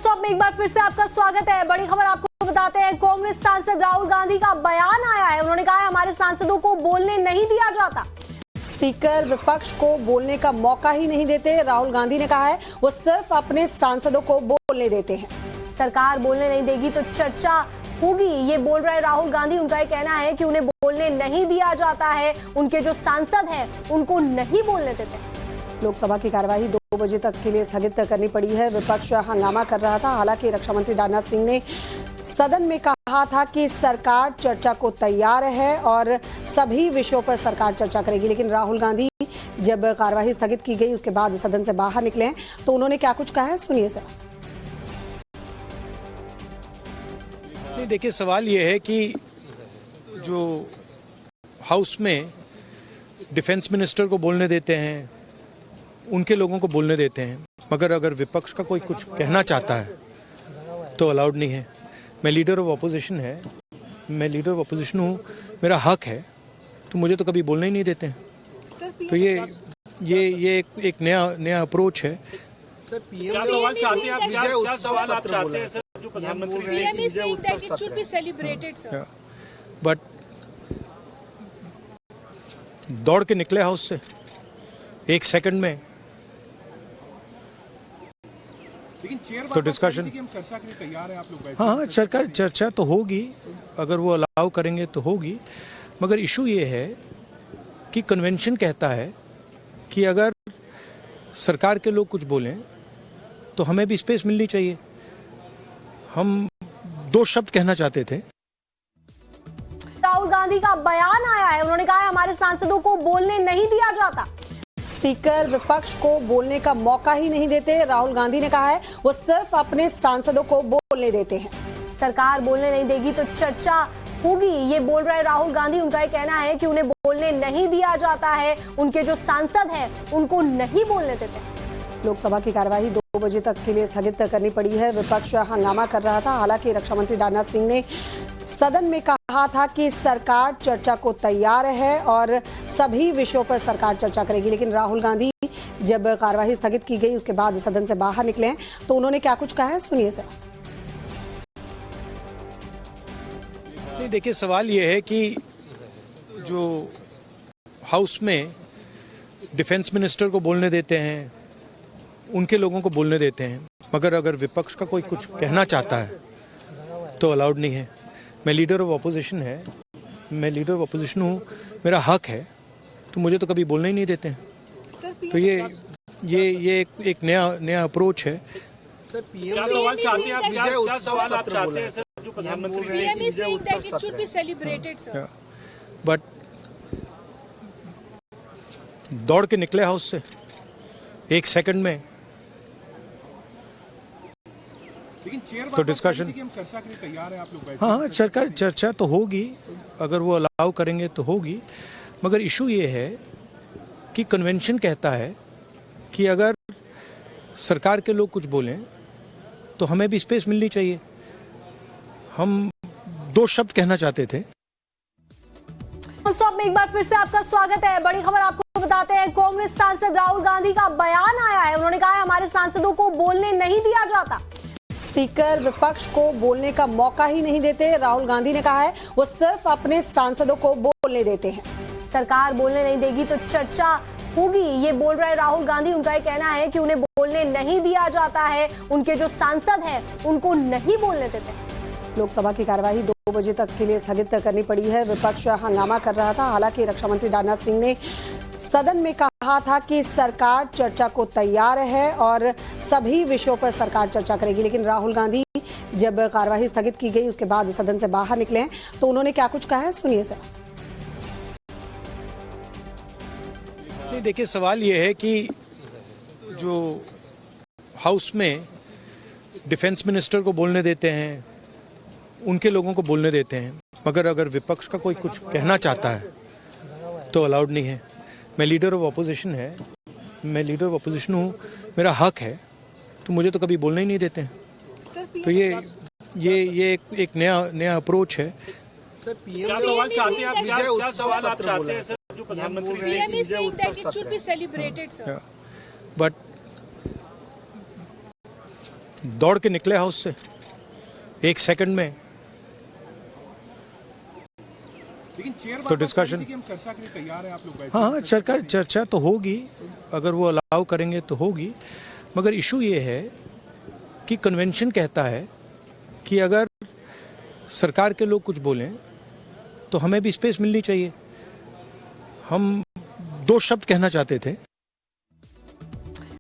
Stop में एक बार फिर से आपका स्वागत है। बड़ी खबर आपको बताते हैं, कांग्रेस सांसद राहुल गांधी का बयान आया है। उन्होंने कहा है हमारे सांसदों को बोलने नहीं दिया जाता। स्पीकर विपक्ष को बोलने का मौका ही नहीं देते। राहुल गांधी ने कहा है वो सिर्फ अपने सांसदों को बोलने देते हैं। सरकार बोलने नहीं देगी तो चर्चा होगी, ये बोल रहे राहुल गांधी। उनका ये कहना है कि उन्हें बोलने नहीं दिया जाता है, उनके जो सांसद हैं उनको नहीं बोलने देते। लोकसभा की कार्यवाही 2 बजे तक के लिए स्थगित करनी पड़ी है। विपक्ष हंगामा कर रहा था। हालांकि रक्षा मंत्री राजनाथ सिंह ने सदन में कहा था कि सरकार चर्चा को तैयार है और सभी विषयों पर सरकार चर्चा करेगी। लेकिन राहुल गांधी जब कार्यवाही स्थगित की गई उसके बाद सदन से बाहर निकले हैं तो उन्होंने क्या कुछ कहा है, सुनिए सर। नहीं, देखिए, सवाल ये है कि जो हाउस में डिफेंस मिनिस्टर को बोलने देते हैं, उनके लोगों को बोलने देते हैं, मगर अगर विपक्ष का कोई कुछ कहना चाहता है तो अलाउड नहीं है। मैं लीडर ऑफ अपोजिशन हूँ, मेरा हक है, तो मुझे तो कभी बोलने ही नहीं देते हैं। तो ये एक नया अप्रोच है। क्या सवाल चाहते हैं आप? क्या सवाल आप चाहते हैं सर? जो प्रधानमंत्री बट दौड़ के निकले हाउस से 1 सेकंड में, तो डिस्कशन चर्चा के लिए तैयार है आप लोग? हाँ, चर्चा तो होगी, अगर वो अलाउ करेंगे तो होगी। मगर इशू ये है कि कन्वेंशन कहता है कि अगर सरकार के लोग कुछ बोलें तो हमें भी स्पेस मिलनी चाहिए। हम 2 शब्द कहना चाहते थे। राहुल गांधी का बयान आया है। उन्होंने कहा है हमारे सांसदों को बोलने नहीं दिया जाता। स्पीकर विपक्ष को बोलने का मौका ही नहीं देते। राहुल गांधी ने कहा है वो सिर्फ अपने सांसदों को बोलने देते हैं। सरकार बोलने नहीं देगी तो चर्चा होगी, ये बोल रहे राहुल गांधी। उनका ये कहना है कि उन्हें बोलने नहीं दिया जाता है, उनके जो सांसद हैं उनको नहीं बोलने देते। लोकसभा की कार्यवाही 2 बजे तक के लिए स्थगित करनी पड़ी है। विपक्ष हंगामा कर रहा था। हालांकि रक्षा मंत्री राजनाथ सिंह ने सदन में कहा था कि सरकार चर्चा को तैयार है और सभी विषयों पर सरकार चर्चा करेगी। लेकिन राहुल गांधी जब कार्यवाही स्थगित की गई उसके बाद सदन से बाहर निकले हैं तो उन्होंने क्या कुछ कहा है, सुनिए सर। नहीं, देखिए, सवाल ये है कि जो हाउस में डिफेंस मिनिस्टर को बोलने देते हैं, उनके लोगों को बोलने देते हैं, मगर अगर विपक्ष का कोई कुछ कहना चाहता है तो अलाउड नहीं है। मैं लीडर ऑफ अपोजिशन हूँ, मेरा हक है, तो मुझे तो कभी बोलने ही नहीं देते हैं। तो ये एक नया अप्रोच है। क्या सवाल चाहते हैं आप? क्या सवाल आप चाहते हैं सर? जो प्रधानमंत्री बट दौड़ के निकले हाउस से 1 सेकंड में, तो डिस्कशन चर्चा के लिए तैयार है आप लोग? हाँ, चर्चा तो होगी, अगर वो अलाउ करेंगे तो होगी। मगर इशू ये है कि कन्वेंशन कहता है कि अगर सरकार के लोग कुछ बोलें तो हमें भी स्पेस मिलनी चाहिए। हम 2 शब्द कहना चाहते थे। स्टॉप में एक बार फिर से आपका स्वागत है। बड़ी खबर आपको बताते हैं, कांग्रेस सांसद राहुल गांधी का बयान आया है। उन्होंने कहा है हमारे सांसदों को बोलने नहीं दिया जाता। स्पीकर विपक्ष को बोलने का मौका ही नहीं देते। राहुल गांधी ने कहा है वो सिर्फ अपने सांसदों को बोलने देते हैं। सरकार बोलने नहीं देगी तो चर्चा होगी, ये बोल रहे राहुल गांधी। उनका ये कहना है कि उन्हें बोलने नहीं दिया जाता है, उनके जो सांसद हैं उनको नहीं बोलने देते। लोकसभा की कार्यवाही 2 बजे तक के लिए स्थगित करनी पड़ी है। विपक्ष हंगामा कर रहा था। हालांकि रक्षा मंत्री राजनाथ सिंह ने सदन में कहा था कि सरकार चर्चा को तैयार है और सभी विषयों पर सरकार चर्चा करेगी। लेकिन राहुल गांधी जब कार्यवाही स्थगित की गई उसके बाद सदन से बाहर निकले हैं तो उन्होंने क्या कुछ कहा है, सुनिए सर। नहीं, देखिए, सवाल ये है कि जो हाउस में डिफेंस मिनिस्टर को बोलने देते हैं, उनके लोगों को बोलने देते हैं, मगर अगर विपक्ष का कोई कुछ कहना चाहता है तो अलाउड नहीं है। मैं लीडर ऑफ अपोजिशन हूँ, मेरा हक है, तो मुझे तो कभी बोलने ही नहीं देते हैं। तो ये एक नया अप्रोच है। क्या सवाल चाहते हैं आप? क्या सवाल आप चाहते हैं सर? जो प्रधानमंत्री बट दौड़ के निकले हाउस से 1 सेकंड में। लेकिन चेयर तो डिस्कशन, हम चर्चा के लिए तैयार हैं, आप लोग बैठे। हाँ, चर्चा तो होगी, अगर वो अलाउ करेंगे तो होगी, मगर इशू ये है कि कन्वेंशन कहता है कि अगर सरकार के लोग कुछ बोलें तो हमें भी स्पेस मिलनी चाहिए। हम 2 शब्द कहना चाहते थे